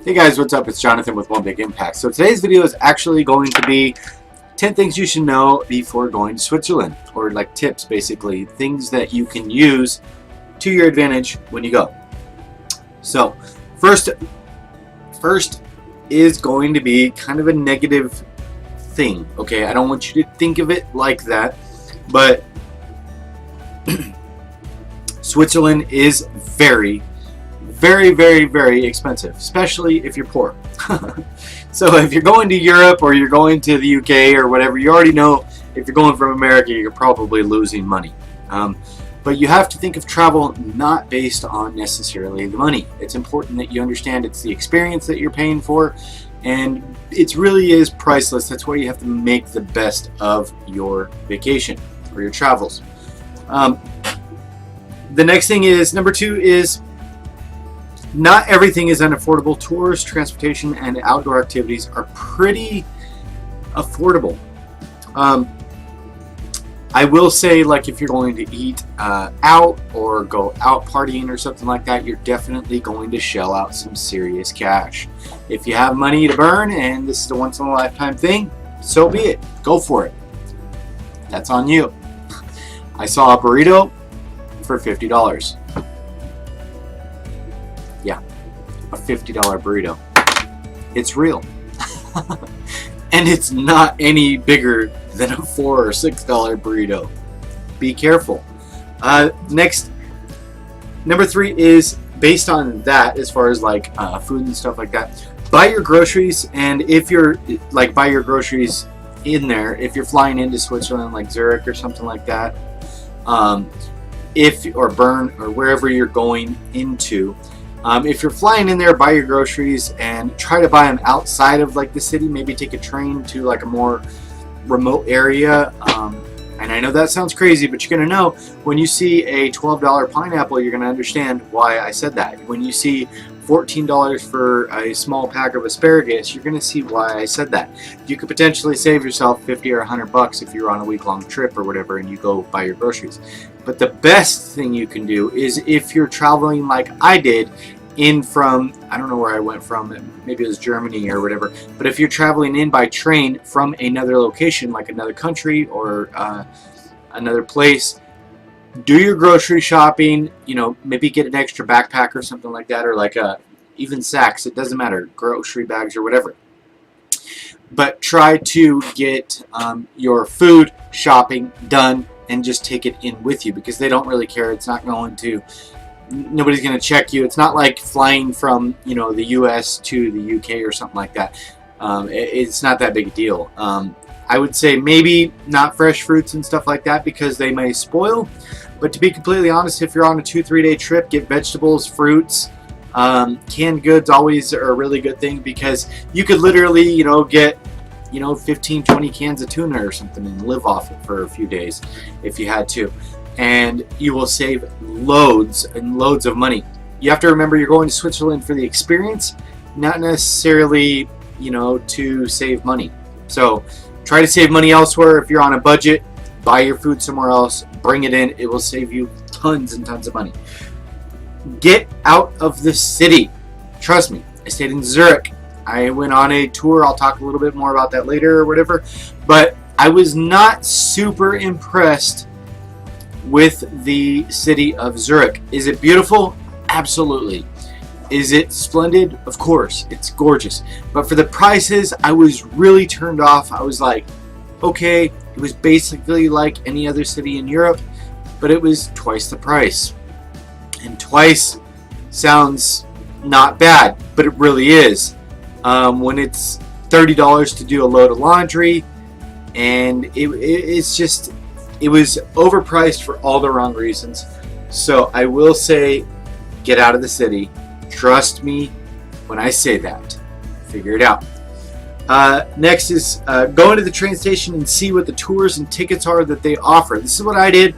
Hey guys, what's up? It's Jonathan with One Big Impact. So today's video is actually going to be 10 things you should know before going to Switzerland, or like tips basically, things that you can use to your advantage when you go. So first is going to be kind of a negative thing, okay? I don't want you to think of it like that, but Switzerland is very expensive, especially if you're poor. So if you're going to Europe or you're going to the UK or whatever, you already know if you're going from America, you're probably losing money. But you have to think of travel not based on necessarily the money. It's important that you understand it's the experience that you're paying for, and it really is priceless. That's why you have to make the best of your vacation or your travels. The next thing is, number 2 is, not everything is unaffordable. Tours, transportation, and outdoor activities are pretty affordable. I will say, like, if you're going to eat out or go out partying or something like that, you're definitely going to shell out some serious cash. If you have money to burn and this is a once-in-a-lifetime thing, so be it. Go for it. That's on you. I saw a burrito for $50. Yeah, a $50 burrito. It's real. And it's not any bigger than a $4 or $6 burrito. Be careful. Next, number 3 is based on that, as far as like food and stuff like that. Buy your groceries, and if you're like, buy your groceries in there. If you're flying into Switzerland, like Zurich or something like that, or Bern or wherever you're going into. If you're flying in there, buy your groceries and try to buy them outside of like the city. Maybe take a train to like a more remote area. And I know that sounds crazy, but you're going to know when you see a $12 pineapple, you're going to understand why I said that. When you see $14 for a small pack of asparagus, you're going to see why I said that. You could potentially save yourself 50 or $100 if you're on a week-long trip or whatever and you go buy your groceries. But the best thing you can do is, if you're traveling like I did, in from, I don't know where I went from, maybe it was Germany or whatever, but if you're traveling in by train from another location, like another country or another place, do your grocery shopping. You know, maybe get an extra backpack or something like that, or like even sacks, it doesn't matter, grocery bags or whatever. But try to get your food shopping done and just take it in with you, because they don't really care. It's not going to, nobody's going to check you. It's not like flying from, you know, the US to the UK or something like that. It's not that big a deal. I would say maybe not fresh fruits and stuff like that, because they may spoil. But to be completely honest, if you're on a 2-3 day trip, get vegetables, fruits. Canned goods always are a really good thing, because you could literally, you know, get 15-20 cans of tuna or something and live off it for a few days if you had to, and you will save loads and loads of money. You have to remember, you're going to Switzerland for the experience, not necessarily, you know, to save money. So try to save money elsewhere. If you're on a budget, buy your food somewhere else, bring it in. It will save you tons and tons of money. Get out of the city. Trust me, I stayed in Zurich. I went on a tour. I'll talk a little bit more about that later or whatever. But I was not super impressed with the city of Zurich. Is it beautiful? Absolutely. Is it splendid? Of course. It's gorgeous. But for the prices, I was really turned off. I was like, okay, it was basically like any other city in Europe, but it was twice the price. And twice sounds not bad, but it really is. When it's $30 to do a load of laundry, and it was overpriced for all the wrong reasons. So I will say, get out of the city. Trust me when I say that. Figure it out. Next is go into the train station and see what the tours and tickets are that they offer. This is what I did,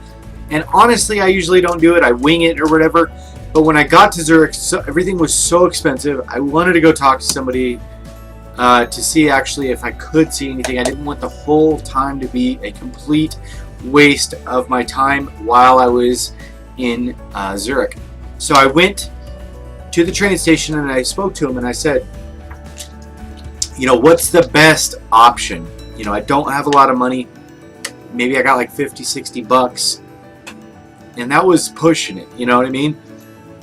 and honestly, I usually don't do it. I wing it or whatever. But when I got to Zurich, everything was so expensive. I wanted to go talk to somebody to see actually if I could see anything. I didn't want the whole time to be a complete waste of my time while I was in Zurich. So I went to the train station, and I spoke to him and I said, you know, what's the best option? You know, I don't have a lot of money. Maybe I got like 50, 60 bucks. And that was pushing it, you know what I mean?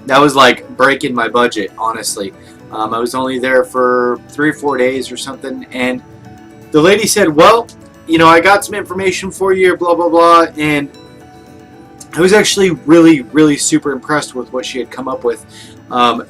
That was like breaking my budget, honestly. I was only there for 3 or 4 days or something, and the lady said, well, you know, I got some information for you, blah, blah, blah, and I was actually really, really super impressed with what she had come up with,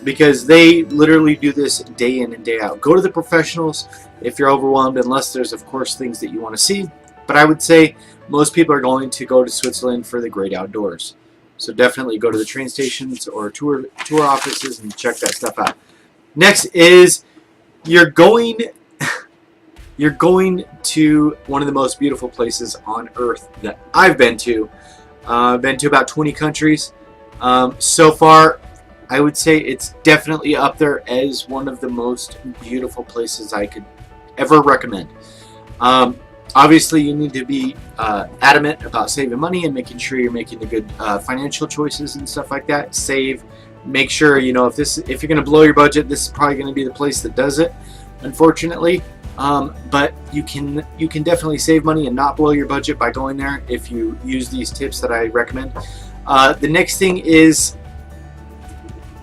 because they literally do this day in and day out. Go to the professionals if you're overwhelmed, unless there's, of course, things that you want to see, but I would say most people are going to go to Switzerland for the great outdoors. So definitely go to the train stations or tour offices and check that stuff out. Next is you're going to one of the most beautiful places on earth that I've been to. I've been to about 20 countries. So far, I would say it's definitely up there as one of the most beautiful places I could ever recommend. Obviously, you need to be adamant about saving money and making sure you're making the good financial choices and stuff like that. Save. Make sure, you know, if you're going to blow your budget, this is probably going to be the place that does it, unfortunately. But you can definitely save money and not blow your budget by going there if you use these tips that I recommend. The next thing is,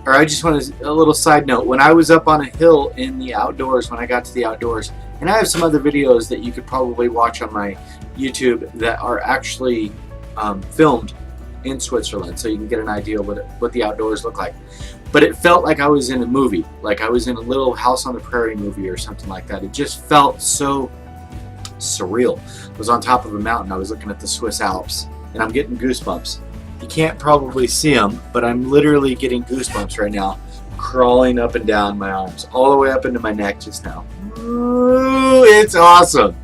or I just want a little side note, when I was up on a hill in the outdoors, when I got to the outdoors, and I have some other videos that you could probably watch on my YouTube that are actually filmed in Switzerland, so you can get an idea what the outdoors look like. But it felt like I was in a movie, like I was in a little House on the Prairie movie or something like that. It just felt so surreal. I was on top of a mountain. I was looking at the Swiss Alps, and I'm getting goosebumps. You can't probably see them, but I'm literally getting goosebumps right now, crawling up and down my arms, all the way up into my neck just now. Ooh, it's awesome.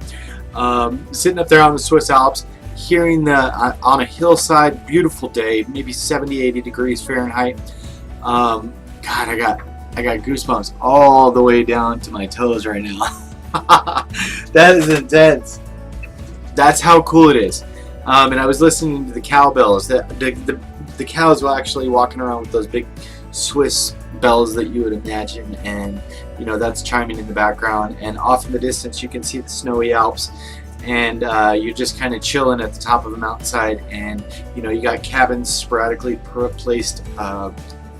Sitting up there on the Swiss Alps, hearing on a hillside, beautiful day, maybe 70, 80 degrees Fahrenheit. God, I got goosebumps all the way down to my toes right now. That is intense. That's how cool it is. And I was listening to the cowbells. The cows were actually walking around with those big Swiss bells that you would imagine, and you know, that's chiming in the background. And off in the distance, you can see the snowy Alps. And you're just kind of chilling at the top of a mountainside, and you know, you got cabins sporadically placed,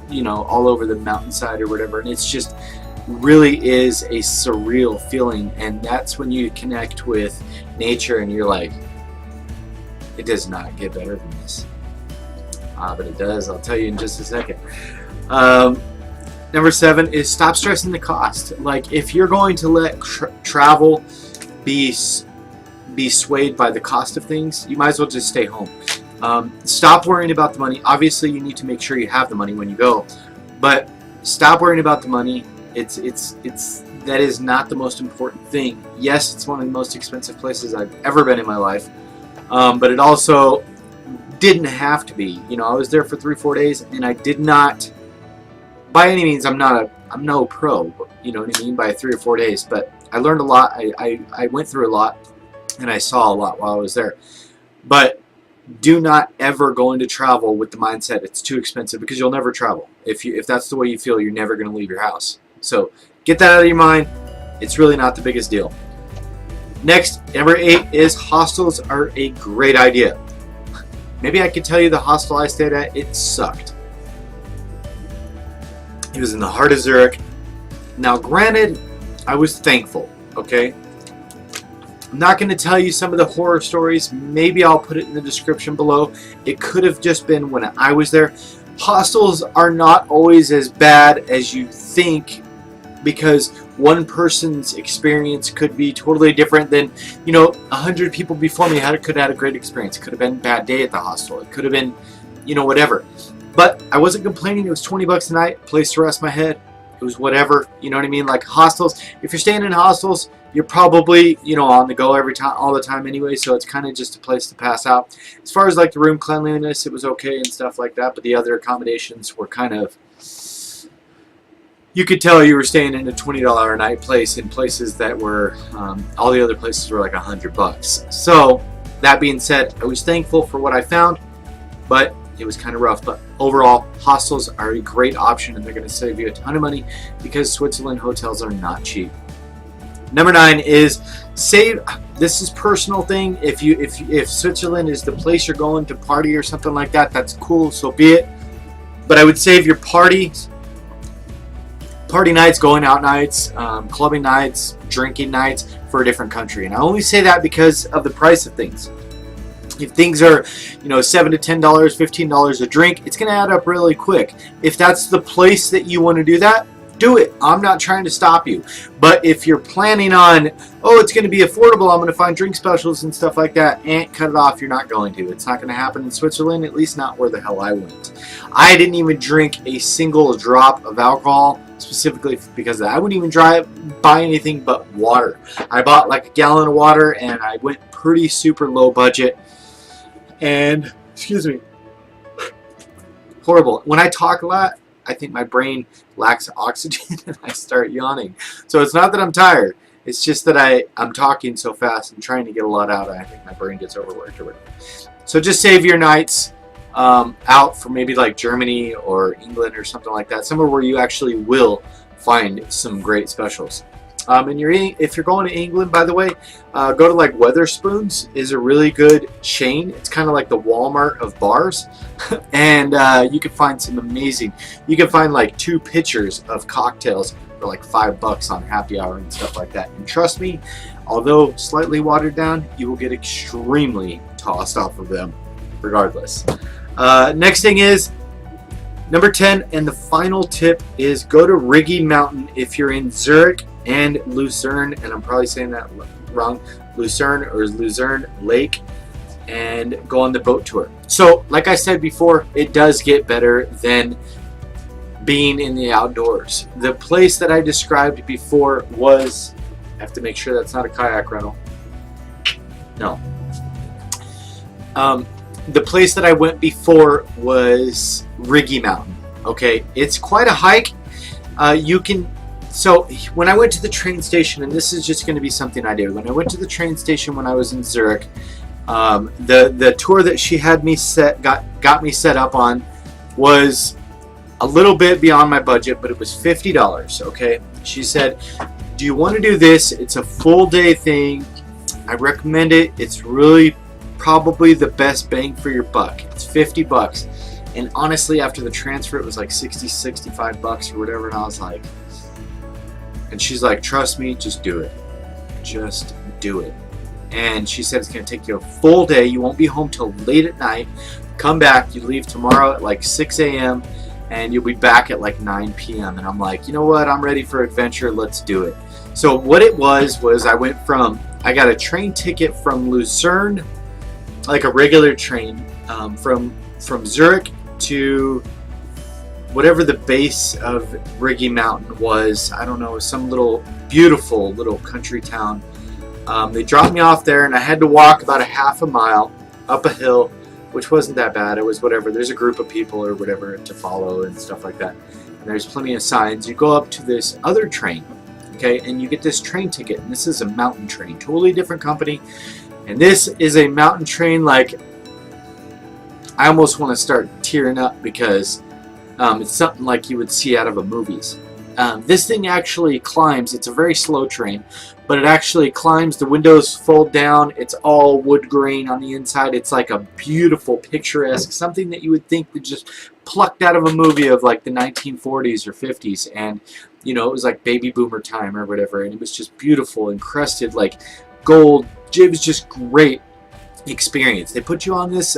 you know, all over the mountainside or whatever, and it's just really is a surreal feeling. And that's when you connect with nature, and you're like, it does not get better than this. But it does. I'll tell you in just a second. Number 7 is stop stressing the cost. Like, if you're going to let travel be swayed by the cost of things, you might as well just stay home. Stop worrying about the money. Obviously, you need to make sure you have the money when you go, but stop worrying about the money. That is not the most important thing. Yes, it's one of the most expensive places I've ever been in my life, but it also didn't have to be. You know, I was there for 3-4 days, and I did not, by any means, I'm no pro. You know what I mean, by 3 or 4 days, but I learned a lot. I went through a lot. And I saw a lot while I was there. But do not ever go into travel with the mindset it's too expensive, because you'll never travel. If that's the way you feel, you're never going to leave your house. So get that out of your mind. It's really not the biggest deal. Next, number 8 is hostels are a great idea. Maybe I could tell you the hostel I stayed at, it sucked. It was in the heart of Zurich. Now, granted, I was thankful, okay? I'm not going to tell you some of the horror stories. Maybe I'll put it in the description below. It could have just been when I was there. Hostels are not always as bad as you think, because one person's experience could be totally different than, you know, 100 people before me could have had a great experience. It could have been a bad day at the hostel. It could have been, you know, whatever. But I wasn't complaining. It was 20 bucks a night, place to rest my head. It was whatever, you know what I mean? Like, hostels, if you're staying in hostels, you're probably, you know, on the go all the time anyway, so it's kind of just a place to pass out. As far as like the room cleanliness, it was okay and stuff like that, but the other accommodations were kind of, you could tell you were staying in a $20 a night place in places that were, all the other places were like $100 bucks. So, that being said, I was thankful for what I found, but it was kind of rough. But overall, hostels are a great option, and they're going to save you a ton of money because Switzerland hotels are not cheap. Number 9 is save. This is personal thing. If Switzerland is the place you're going to party or something like that, that's cool. So be it. But I would save your party nights, going out nights, clubbing nights, drinking nights for a different country. And I only say that because of the price of things. If things are, $7 to $10, $15 a drink, it's going to add up really quick. If that's the place that you want to do that, do it. I'm not trying to stop you. But if you're planning on, it's going to be affordable, I'm going to find drink specials and stuff like that, cut it off. You're not going to. It's not going to happen in Switzerland, at least not where the hell I went. I didn't even drink a single drop of alcohol, specifically because of that. I wouldn't even buy anything but water. I bought like a gallon of water, and I went pretty super low budget. And, excuse me, horrible. When I talk a lot, I think my brain lacks oxygen and I start yawning. So it's not that I'm tired. It's just that I'm talking so fast and trying to get a lot out, and I think my brain gets overworked or whatever. So just save your nights out for maybe like Germany or England or something like that. Somewhere where you actually will find some great specials. And if you're going to England, by the way, go to like Weatherspoons is a really good chain. It's kind of like the Walmart of bars. And you can find some amazing, you can find like 2 pitchers of cocktails for like $5 on happy hour and stuff like that. And trust me, although slightly watered down, you will get extremely tossed off of them regardless. Next thing is, number 10, and the final tip is go to Riggi Mountain if you're in Zurich and Lucerne, and I'm probably saying that wrong, Lucerne or Luzerne Lake, and go on the boat tour. So, like I said before, it does get better than being in the outdoors. The place that I described before was, I have to make sure that's not a kayak rental. No. The place that I went before was Riggi Mountain. Okay, it's quite a hike. So when I went to the train station, and this is just going to be something I did. When I went to the train station when I was in Zurich, the tour that she had me got me set up on was a little bit beyond my budget, but it was $50. Okay, she said, "Do you want to do this? It's a full day thing. I recommend it. It's really probably the best bang for your buck. It's $50." And honestly, after the transfer, it was like $60, $65 or whatever, and I was like. And she's like, "Trust me, just do it. Just do it." And she said it's going to take you a full day. You won't be home till late at night. Come back. You leave tomorrow at like 6 a.m. and you'll be back at like 9 p.m. And I'm like, you know what? I'm ready for adventure. Let's do it. So what it was I got a train ticket from Lucerne, like a regular train, from Zurich to whatever the base of Riggi Mountain was. I don't know, some beautiful little country town. They dropped me off there, and I had to walk about a half a mile up a hill, which wasn't that bad. It was whatever. There's a group of people or whatever to follow and stuff like that. And there's plenty of signs. You go up to this other train, okay, and you get this train ticket. And this is a mountain train, totally different company. And this is a mountain train, like, I almost want to start tearing up because it's something like you would see out of a movies. This thing actually climbs. It's a very slow train, but it actually climbs. The windows fold down. It's all wood grain on the inside. It's like a beautiful, picturesque, something that you would think that just plucked out of a movie of like the 1940s or 50s. And, it was like baby boomer time or whatever. And it was just beautiful, encrusted like gold. It was just great experience. They put you on this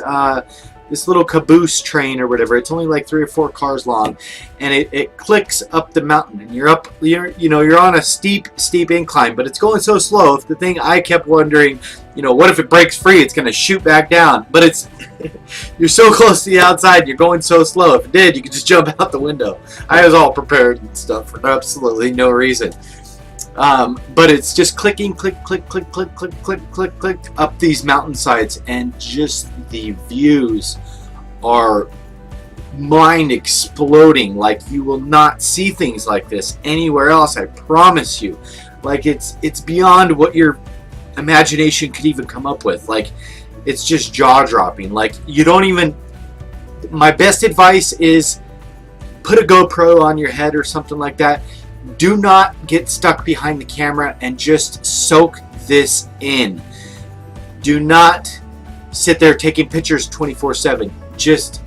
little caboose train or whatever. It's only like 3 or 4 cars long, and it clicks up the mountain, and you're on a steep incline, but it's going so slow. If the thing I kept wondering, what if it breaks free? It's going to shoot back down, but it's you're so close to the outside, you're going so slow. If it did, you could just jump out the window. I was all prepared and stuff for absolutely no reason. But it's just clicking, click, click, click, click, click, click, click, click up these mountainsides, and just the views are mind exploding. Like, you will not see things like this anywhere else, I promise you. Like, it's beyond what your imagination could even come up with. Like, it's just jaw-dropping. Like, you don't even... my best advice is put a GoPro on your head or something like that. Do not get stuck behind the camera and just soak this in. Do not sit there taking pictures 24/7. Just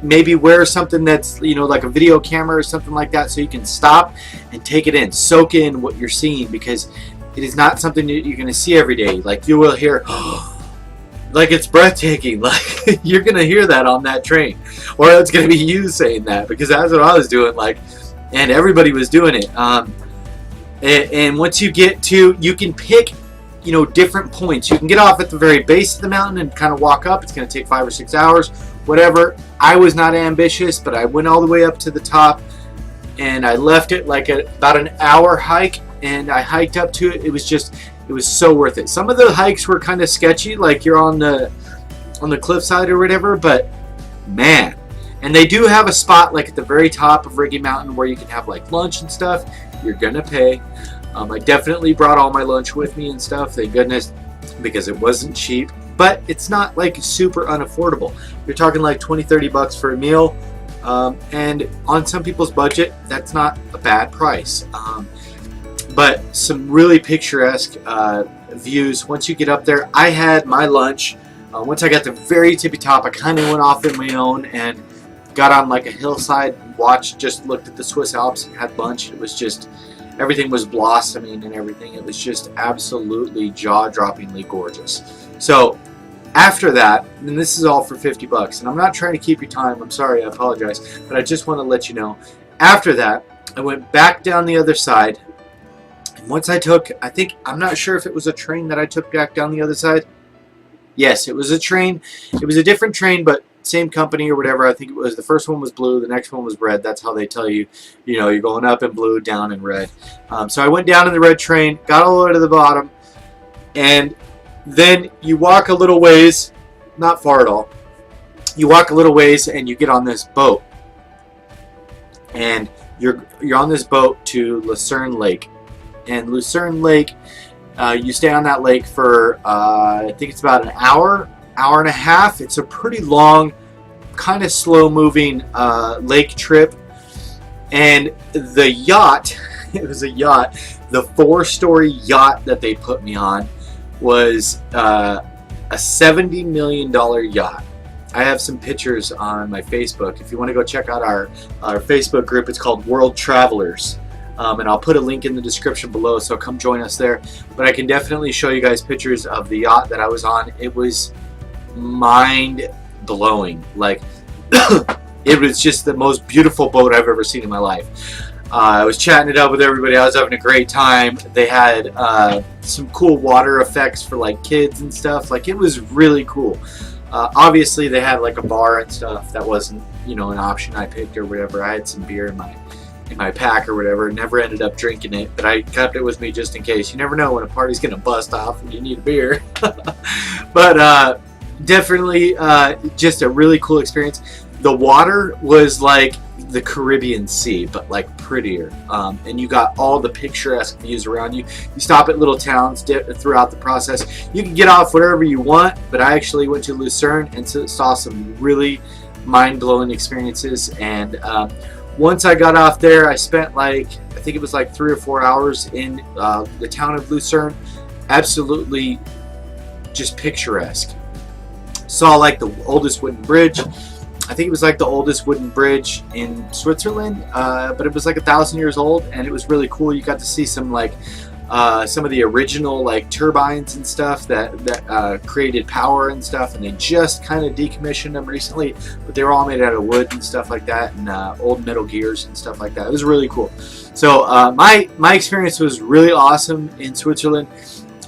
maybe wear something that's, you know, like a video camera or something like that, so you can stop and take it in, soak in what you're seeing, because it is not something that you're going to see every day. Like, you will hear, like, it's breathtaking. Like, you're going to hear that on that train, or it's going to be you saying that, because that's what I was doing. Like, and everybody was doing it. And once you get to, you can pick, you know, different points. You can get off at the very base of the mountain and kind of walk up. It's going to take 5 or 6 hours, whatever. I was not ambitious, but I went all the way up to the top, and I left it like about an hour hike, and I hiked up to it. It was so worth it. Some of the hikes were kind of sketchy, like you're on the cliffside or whatever, but man. And they do have a spot like at the very top of Riggi Mountain where you can have like lunch and stuff. You're gonna pay. I definitely brought all my lunch with me and stuff, thank goodness, because it wasn't cheap. But it's not like super unaffordable. You're talking like 20-30 bucks for a meal, and on some people's budget, that's not a bad price. But some really picturesque views once you get up there. I had my lunch. Once I got to the very tippy top, I kind of went off on my own and got on like a hillside, just looked at the Swiss Alps and had lunch. It was just, everything was blossoming and everything. It was just absolutely jaw-droppingly gorgeous. So after that, and this is all for 50 bucks, and I'm not trying to keep your time, I'm sorry, I apologize, but I just want to let you know. After that, I went back down the other side, and once I took, I'm not sure if it was a train that I took back down the other side. Yes, it was a train. It was a different train, but same company or whatever. I think it was, the first one was blue, the next one was red. That's how they tell you, you know, you're going up in blue, down in red. So I went down in the red train, got all the way to the bottom, and then you walk a little ways, not far at all. You walk a little ways and you get on this boat, and you're on this boat to Lucerne Lake. And Lucerne Lake, you stay on that lake for I think it's about an hour and a half. It's a pretty long, kind of slow-moving lake trip. And the yacht, it was a yacht, the 4-story yacht that they put me on was a $70 million yacht. I have some pictures on my Facebook. If you want to go check out our Facebook group, it's called World Travelers. And I'll put a link in the description below, so come join us there. But I can definitely show you guys pictures of the yacht that I was on. It was mind-blowing. Like, it was just the most beautiful boat I've ever seen in my life. I was chatting it up with everybody. I was having a great time. They had some cool water effects for like kids and stuff. Like, it was really cool. Obviously, they had like a bar and stuff. That wasn't, you know, an option I picked or whatever. I had some beer in my pack or whatever. Never ended up drinking it, but I kept it with me just in case. You never know when a party's gonna bust off and you need a beer. But definitely just a really cool experience. The water was like the Caribbean Sea, but like prettier, and you got all the picturesque views around you. You stop at little towns throughout the process. You can get off wherever you want, but I actually went to Lucerne and saw some really mind-blowing experiences. And once I got off there, I spent like, I think it was like 3 or 4 hours in the town of Lucerne. Absolutely just picturesque. Saw like the oldest wooden bridge. I think it was like the oldest wooden bridge in Switzerland, but it was like 1,000 years old, and it was really cool. You got to see some like some of the original like turbines and stuff that created power and stuff, and they just kind of decommissioned them recently, but they were all made out of wood and stuff like that, and old metal gears and stuff like that. It was really cool. So my experience was really awesome in Switzerland.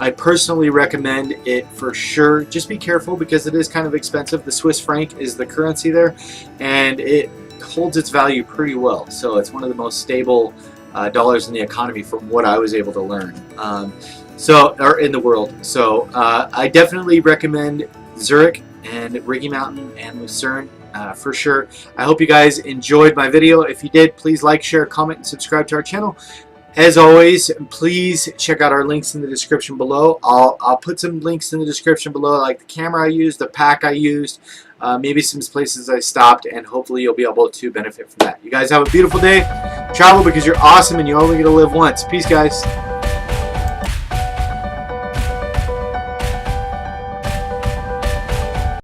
I personally recommend it for sure. Just be careful because it is kind of expensive. The Swiss franc is the currency there, and it holds its value pretty well. So it's one of the most stable dollars in the economy from what I was able to learn. Or in the world. So I definitely recommend Zurich and Riggi Mountain and Lucerne for sure. I hope you guys enjoyed my video. If you did, please like, share, comment, and subscribe to our channel. As always, please check out our links in the description below. I'll put some links in the description below, like the camera I used, the pack I used, maybe some places I stopped, and hopefully you'll be able to benefit from that. You guys have a beautiful day. Travel because you're awesome and you only get to live once. Peace, guys.